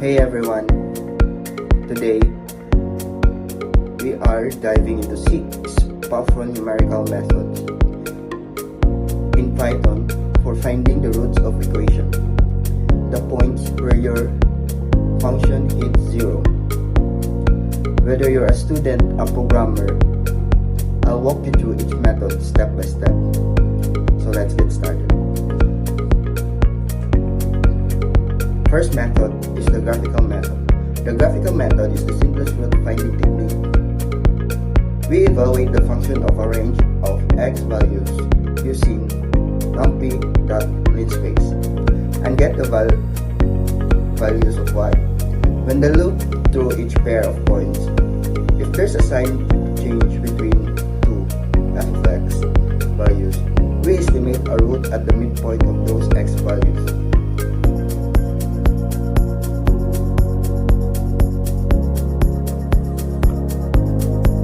Hey everyone, today we are diving into 6 powerful numerical methods in Python for finding the roots of equation, the points where your function hits 0. Whether you're a student, a programmer, I'll walk you through each method step by step. So let's get started. First method is the graphical method. The graphical method is the simplest root finding technique. We evaluate the function of a range of x values using numpy.linspace and get the values of y. When they loop through each pair of points, if there's a sign change between two f of x values, we estimate a root at the midpoint of those x values.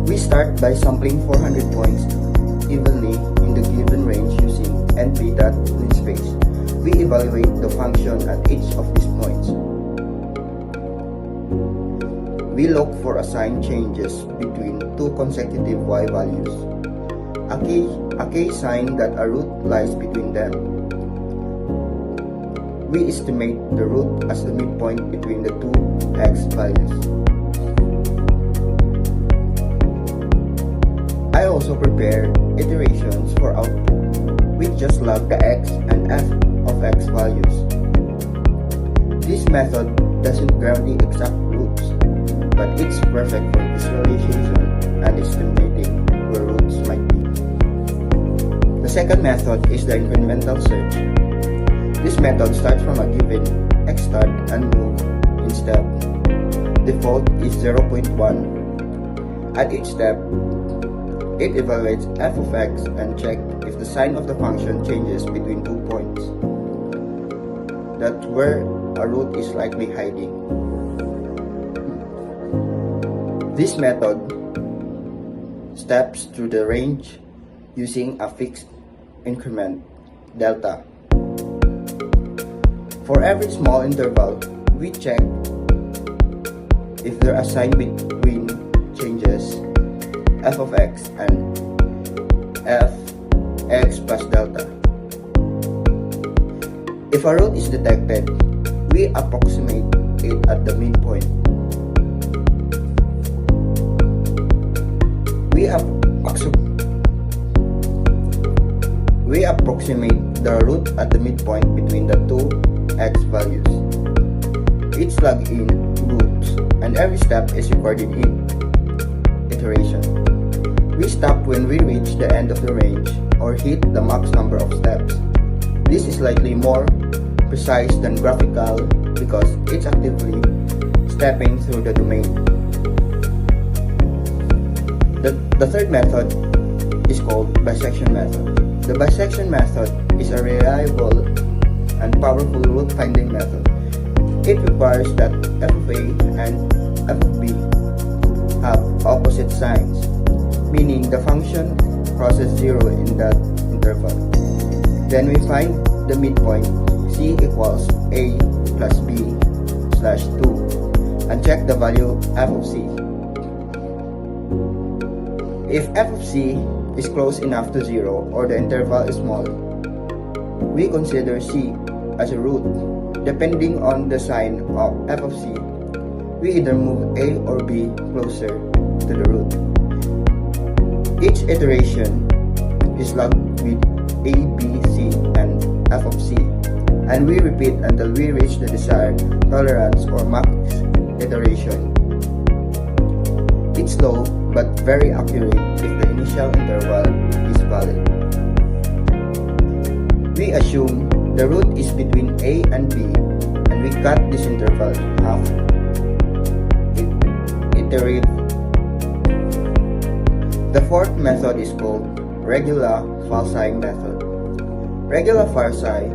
We start by sampling 400 points evenly in the given range using np.linspace. We evaluate the function at each of these points. We look for assigned changes between two consecutive y values, a key sign that a root lies between them. We estimate the root as the midpoint between the two x values. I also prepare iterations for output. We just log the x and f of x values. This method doesn't guarantee exact roots, but it's perfect for visualization and estimating where roots might be. The second method is the incremental search. This method starts from a given x start and move in step. Default is 0.1. At each step, it evaluates f of x and checks if the sign of the function changes between 2 points. That's where a root is likely hiding. This method steps through the range using a fixed increment, delta. For every small interval, we check if there are signs between changes f of x and f x plus delta. If a root is detected, we approximate it at the midpoint. We approximate the root at the midpoint between the two x values. Each log-in roots and every step is recorded in iteration. We stop when we reach the end of the range or hit the max number of steps. This is likely more precise than graphical because it's actively stepping through the domain. The third method is called bisection method. The bisection method is a reliable and powerful root finding method. It requires that f of a and f of b have opposite signs, meaning the function crosses 0 in that interval. Then we find the midpoint c equals a plus b slash 2 and check the value f of c. If f of c is close enough to 0 or the interval is small, we consider c as a root. Depending on the sign of f of c, we either move a or b closer to the root. Each iteration is logged with a, b, c, and f of c, and we repeat until we reach the desired tolerance or max iteration. It's slow but very accurate if the initial interval is valid. We assume the root is between a and b, and we cut this interval in half. Iterate. The fourth method is called regular falsi method. Regular falsi,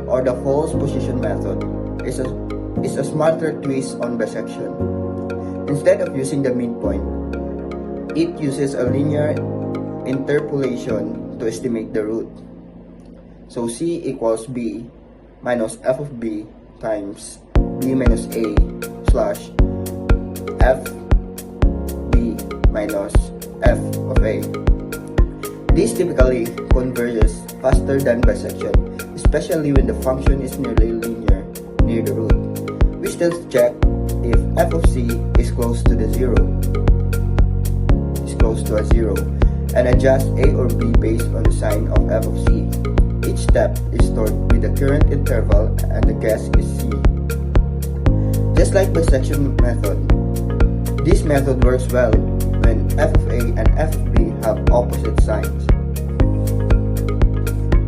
or the false position method, is a smarter twist on bisection. Instead of using the midpoint, it uses a linear interpolation to estimate the root. So c equals b minus f of b times b minus a slash f b minus f of a. This typically converges faster than bisection, especially when the function is nearly linear near the root. We still check if f of c is close to a zero, and adjust a or b based on the sign of f of c. Each step is stored with the current interval and the guess is c. Just like bisection method, this method works well when f of a and f of b have opposite signs.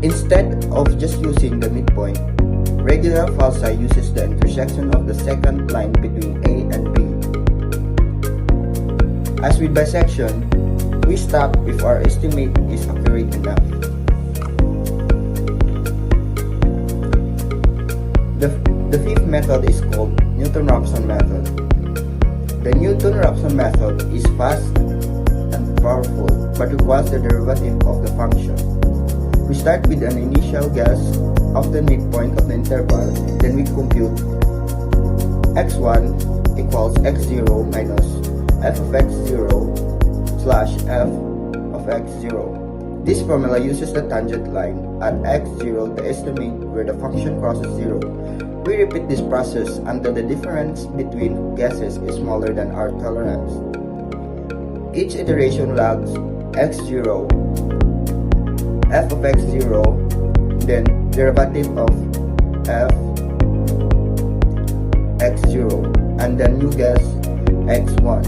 Instead of just using the midpoint, regular falsi uses the intersection of the second line between a and b. As with bisection, we stop if our estimate is accurate enough. The fifth method is called Newton-Raphson method. The Newton-Raphson method is fast and powerful but requires the derivative of the function. We start with an initial guess of the midpoint of the interval, then we compute x1 equals x0 minus f of x0 slash f of x0. This formula uses the tangent line at x0 to estimate where the function crosses 0. We repeat this process until the difference between guesses is smaller than our tolerance. Each iteration lags x0, f of x0, then derivative of f x0, and then new guess x1.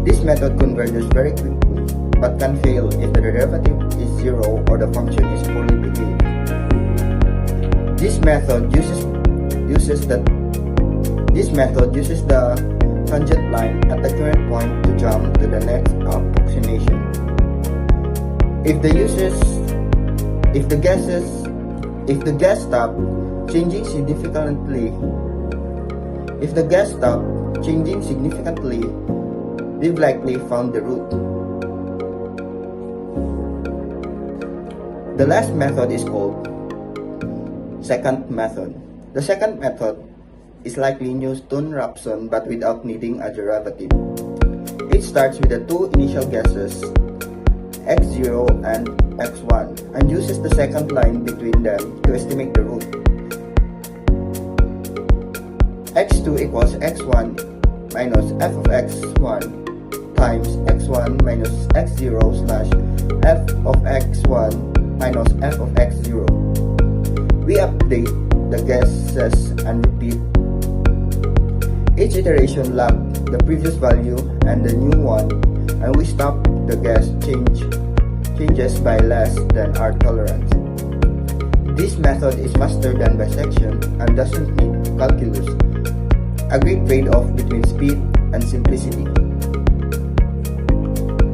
This method converges very quickly, but can fail if the derivative is 0 or the function is poorly behaved. This method uses the tangent line at the current point to jump to the next approximation. If the guess stop changing significantly, we've likely found the root. The last method is called second method. The second method is likely Newton-Raphson but without needing a derivative. It starts with the two initial guesses, x0 and x1, and uses the second line between them to estimate the root. x2 equals x1 minus f of x1 times x1 minus x0 slash f of x1 minus f of x0. We update the guesses and repeat. Each iteration lags the previous value and the new one, and we stop the guess changes by less than our tolerance. This method is faster than bisection and doesn't need calculus, a great trade-off between speed and simplicity.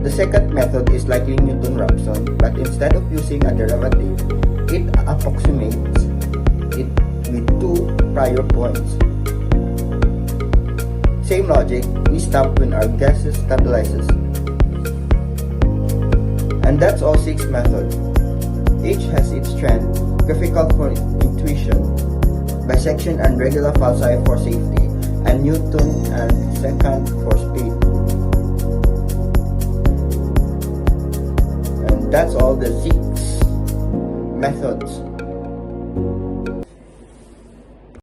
The second method is likely Newton-Raphson, but instead of using a derivative, it approximates it with two prior points. Same logic, we stop when our guesses stabilizes. And that's all 6 methods. Each has its strength, graphical for intuition, bisection and regular falsi for safety, and Newton and second for speed. And that's all the 6 methods.